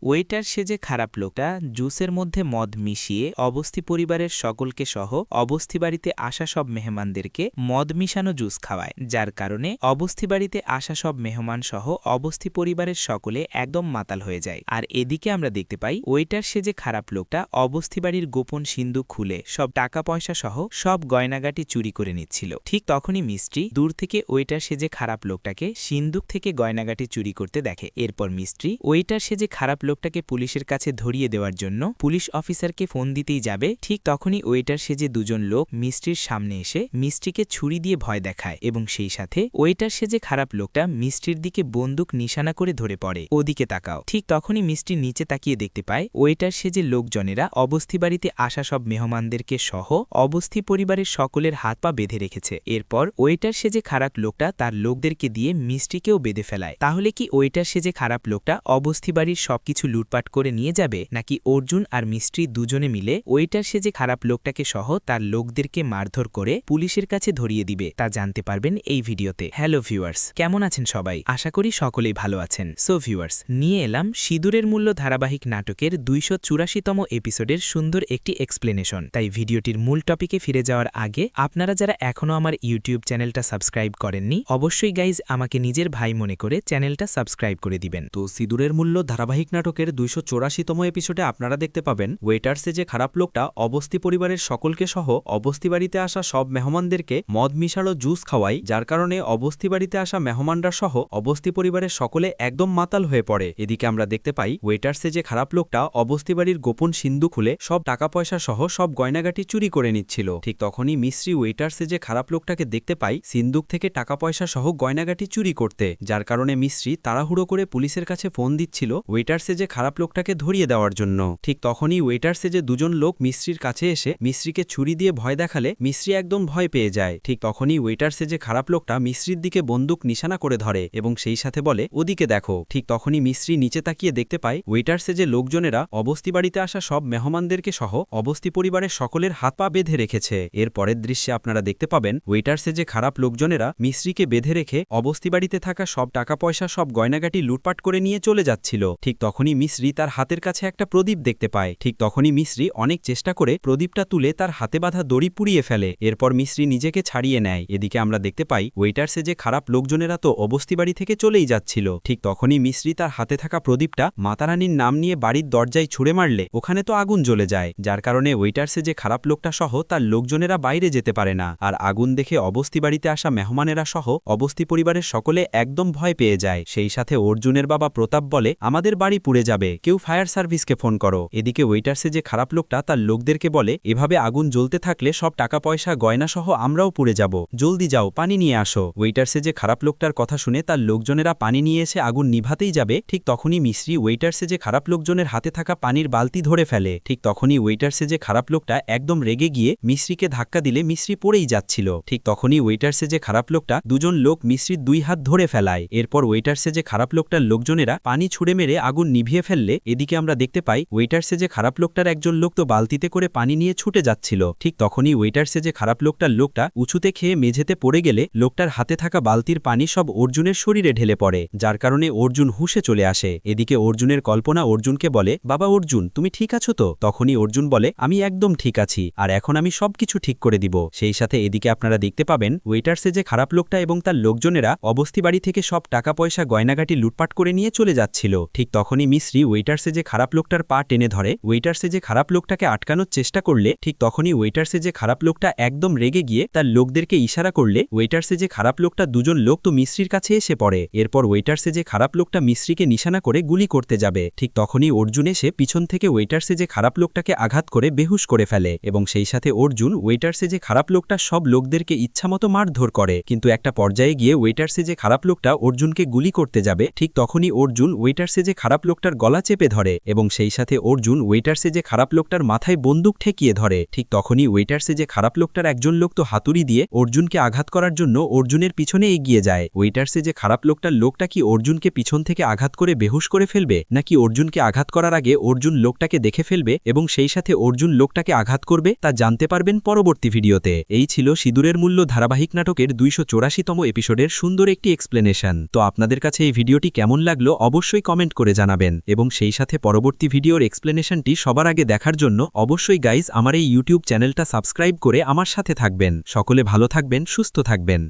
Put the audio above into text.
Waiter সেজে খারাপ লোকটা জুসের মধ্যে মদ মিশিয়ে অবস্থি পরিবারের সকলকে সহ অবস্থি বাড়িতে আসা সব মেহমানদেরকে মদ মিশানো জুস খাওয়ায়, যার কারণে অবস্থি বাড়িতে আসা সব মেহমান সহ অবস্থি পরিবারের সকলে একদম মাতাল হয়ে যায়। আর এদিকে আমরা দেখতে পাই ওয়েটার সেজে খারাপ লোকটা অবস্থি বাড়ির গোপন সিন্দুক খুলে সব টাকা পয়সা সহ সব গয়নাগাটি চুরি করে নিচ্ছিল। ঠিক তখনই মিস্ত্রি দূর থেকে ওয়েটার সেজে খারাপ লোকটাকে সিন্দুক থেকে গয়নাগাটি চুরি করতে দেখে। এরপর মিস্ত্রি ওয়েটার সেজে খারাপ লোকটাকে পুলিশের কাছে ধরিয়ে দেওয়ার জন্য পুলিশ অফিসারকে ফোন দিতেই যাবে। ঠিক তখনই ওয়েটার সেজে দুজন লোক মিস্ত্রির সামনে এসে মিস্ত্রিকে ছুরি দিয়ে ভয় দেখায় এবং সেই সাথে ওয়েটার সেজে খারাপ লোকটা মিস্ত্রির দিকে বন্দুক নিশানা করে ধরে পড়ে। ওদিকে তাকাও। ঠিক তখনই মিস্ত্রি নিচে তাকিয়ে দেখতে পায় ওয়েটার সেজে লোকজনেরা অবস্থি বাড়িতে আসা সব মেহমানদেরকে সহ অবস্থি পরিবারের সকলের হাত পা বেঁধে রেখেছে। এরপর ওয়েটার সেজে খারাপ লোকটা তার লোকদেরকে দিয়ে মিস্ত্রিকেও বেঁধে ফেলায়। তাহলে কি ওয়েটার সেজে খারাপ লোকটা অবস্থি বাড়ির সবকিছু লুটপাট করে নিয়ে যাবে, নাকি অর্জুন আর মিস্ত্রি দুজনে মিলে ওয়েটার সেজে খারাপ লোকটাকে সহ তার লোকদেরকে মারধর করে পুলিশের কাছে ধরিয়ে দিবে, তা জানতে পারবেন এই ভিডিওতে। হ্যালো ভিউয়ার্স, কেমন আছেন সবাই? আশা করি সকলেই ভালো আছেন। সো ভিউয়ার্স, নিয়ে এলাম সিঁদুরের মূল্য ধারাবাহিক নাটকের ২৮৪তম এপিসোডের সুন্দর একটি এক্সপ্লেনেশন। তাই ভিডিওটির মূল টপিকে ফিরে যাওয়ার আগে আপনারা যারা এখনও আমার ইউটিউব চ্যানেলটা সাবস্ক্রাইব করেননি, অবশ্যই গাইজ আমাকে নিজের ভাই মনে করে চ্যানেলটা সাবস্ক্রাইব করে দিবেন। তো সিঁদুরের মূল্য ধারাবাহিক নাটকের ২৮৪তম এপিসোডে আপনারা দেখতে পাবেন ওয়েটার সেজে খারাপ লোকটা অবস্থি পরিবারের সকলকে সহ অবস্থি বাড়িতে আসা সব মেহমানদেরকে মদ মিশালো জুস খাওয়ায়, যার কারণে অবস্থি বাড়িতে আসা মেহমানরা সহ অবস্থি পরিবারের সকলে একদম মাতাল হয়ে পড়ে। এদিকে আমরা দেখতে পাই ওয়েটার সেজে খারাপ লোকটা অবস্থি বাড়ির গোপন সিন্ধু খুলে সব টাকা পয়সা সহ সব গয়নাগাটি চুরি করে নিচ্ছিল। ঠিক তখনই মিস্ত্রি ওয়েটার সেজে খারাপ লোকটাকে দেখতে পাই সিন্দুক থেকে টাকা পয়সা সহ গয়নাগাটি চুরি করতে, যার কারণে মিস্ত্রি তাড়াহুড়ো করে পুলিশের কাছে ফোন দিচ্ছিল ওয়েটার সেজে খারাপ লোকটাকে ধরিয়ে দেওয়ার জন্য। ঠিক তখনই ওয়েটার সেজে দুজন লোক মিস্ত্রির কাছে এসে মিস্ত্রিকে ছুরি দিয়ে ভয় দেখালে মিস্ত্রি একদম ভয় পেয়ে যায়। ঠিক তখনই ওয়েটার সেজে খারাপ লোকটা মিস্ত্রির দিকে বন্দুক নিশানা করে ধরে এবং সেই সাথে বলে ওদিকে দেখো। ঠিক তখনই মিস্ত্রি নিচে তাকিয়ে দেখতে পায় ওয়েটার সেজে লোকজনেরা অবস্থি বাড়িতে আসা সব মেহমানদেরকে সহ অবস্থি পরিবারের সকলের হাত পা বেঁধে রেখেছে। এর পরের দৃশ্যে আপনারা দেখতে পাবেন ওয়েটার সেজে খারাপ লোকজনেরা মিস্ত্রিকে বেঁধে রেখে অবস্থি বাড়িতে থাকা সব টাকা পয়সা সব গয়নাগাটি লুটপাট করে নিয়ে চলে যাচ্ছিল। ঠিক তখনই মিস্ত্রি তার হাতের কাছে একটা প্রদীপ দেখতে পায়। ঠিক তখনই মিস্ত্রি অনেক চেষ্টা করে প্রদীপটা তুলে তার হাতে বাঁধা দড়ি পুড়িয়ে ফেলে। এরপর মিস্ত্রি নিজেকে ছাড়িয়ে নেয়। এদিকে আমরা দেখতে পাই ওয়েটার সেজে খারাপ লোকজনেরা তো অবস্থি বাড়ি থেকে চলেই যাচ্ছিল। ঠিক তখনই মিস্ত্রি তার হাতে থাকা প্রদীপটা মাতারানীর নাম নিয়ে বাড়ির দরজায় ছুঁড়ে মারলে ওখানে তো আগুন জ্বলে যায়, যার কারণে ওয়েটার সেজে খারাপ লোকটা সহ তার লোকজনেরা বাইরে যেতে পারে না। আর আগুন দেখে অবস্থি বাড়িতে আসা মেহমানেরা সহ অবস্থি পরিবারের সকলে একদম ভয় পেয়ে যায়। সেই সাথে অর্জুনের বাবা প্রতাপ বলে আমাদের বাড়ি পুড়ে যাবে, কেউ ফায়ার সার্ভিসকে ফোন করো। এদিকে ওয়েটার সেজে খারাপ লোকটা তার লোকদেরকে বলে এভাবে আগুন জ্বলতে থাকলে সব টাকা পয়সা গয়না সহ আমরাও পুড়ে যাব, জলদি যাও পানি নিয়ে আসো। ওয়েটার সেজে খারাপ লোকটার কথা শুনে তার লোকজনেরা পানি নিয়ে এসে আগুন নিভাতেই যাবে। ঠিক তখনই মিস্ত্রি ওয়েটার সেজে খারাপ লোকজনের হাতে থাকা পানির বালতি ধরে ফেলে। ঠিক তখনই ওয়েটার সেজে খারাপ লোকটা একদম রেগে গিয়ে মিস্ত্রিকে ধাক্কা দিলে মিস্ত্রি পড়েই যাচ্ছিল। ঠিক তখনই ওয়েটার সেজে খারাপ লোকটা দুজন লোক মিস্ত্রির দুই হাত ধরে ফেলায়। এরপর ওয়েটার সেজে খারাপ লোকটার লোকজনেরা পানি ছুড়ে মেরে আগুন নিভিয়ে ফেললে এদিকে আমরা দেখতে পাই ওয়েটার সেজে খারাপ লোকটার একজন লোক তো বালতিতে করে পানি নিয়ে ছুটে যাচ্ছিল। ঠিক তখনই ওয়েটার সেজে খারাপ লোকটা উঁচুতে খেয়ে মেঝেতে পড়ে গেলে লোকটার হাতে থাকা বালতির পানি সব অর্জুনের শরীরে ঢেলে পড়ে, যার কারণে অর্জুন হুঁশে চলে আসে। এদিকে অর্জুনের কল্পনা অর্জুনকে বলে বাবা অর্জুন তুমি ঠিক আছো তো? তখনই অর্জুন বলে আমি একদম ঠিক আছি, আর এখন আমি সবকিছু ঠিক করে দিব। সেই সাথে এদিকে আপনারা দেখতে পাবেন ওয়েটার সেজে খারাপ লোকটা এবং তার লোকজনেরা অবস্থি বাড়ি থেকে সব টাকা পয়সা গয়নাগাটি লুটপাট করে নিয়ে চলে যাচ্ছিল। ঠিক তখনই মিস্ত্রি ওয়েটার সেজে খারাপ লোকটার পা টেনে ধরে ওয়েটার সেজে খারাপ লোকটাকে আটকানোর চেষ্টা করলে ঠিক তখনই ওয়েটার সেজে খারাপ লোকটা একদম রেগে গিয়ে তার লোকদেরকে ইশারা করলে ওয়েটার সেজে খারাপ লোকটা দুজন লোক তো মিস্ত্রির কাছে এসে পড়ে। এরপর ওয়েটার সেজে খারাপ লোকটা মিস্ত্রিকে নিশানা করে গুলি করতে যাবে। ঠিক তখনই অর্জুন এসে পিছন থেকে ওয়েটার সেজে খারাপ লোকটাকে আঘাত করে বেহুশ করে ফেলে এবং সেই সাথে অর্জুন ওয়েটার সেজে খারাপ লোকটা সব লোকদেরকে ইচ্ছামতো মারধর করে। কিন্তু একটা পর্যায়ে গিয়ে ওয়েটার সেজে খারাপ লোকটা অর্জুনকে গুলি করতে যাবে। ঠিক তখনই অর্জুন ওয়েটার সেজে খারাপ লোকটার গলা চেপে ধরে এবং সেই সাথে অর্জুন ওয়েটার সেজে খারাপ লোকটার মাথায় বন্দুক ঠেকিয়ে ধরে। ঠিক তখনই ওয়েটার সেজে খারাপ লোকটার একজন লোক তো হাতুড়ি দিয়ে অর্জুনকে আঘাত করার জন্য অর্জুনের পিছনে এগিয়ে যায়। ওয়েটার সেজে খারাপ লোকটা কি অর্জুনকে পিছন থেকে আঘাত করে বেহুশ করে ফেলবে, নাকি অর্জুনকে আঘাত করার আগে অর্জুন লোকটাকে দেখে ফেলবে এবং সেই সাথে অর্জুন লোকটাকে আঘাত করবে, তা জানতে পারবেন পরবর্তী ভিডিওতে। এই ছিল সিঁদুরের মূল্য ধারাবাহিক নাটকের ২৮৪তম এপিসোডের সুন্দর একটি এক্সপ্লেনেশন। তো আপনাদের কাছে এই ভিডিওটি কেমন লাগলো অবশ্যই কমেন্ট করে জানাবেন। পারবেন এবং সেই সাথে পরবর্তী ভিডিওর এক্সপ্লেনেশনটি সবার আগে দেখার জন্য অবশ্যই গাইজ আমার এই ইউটিউব চ্যানেলটা সাবস্ক্রাইব করে আমার সাথে থাকবেন। সকলে ভালো থাকবেন, সুস্থ থাকবেন।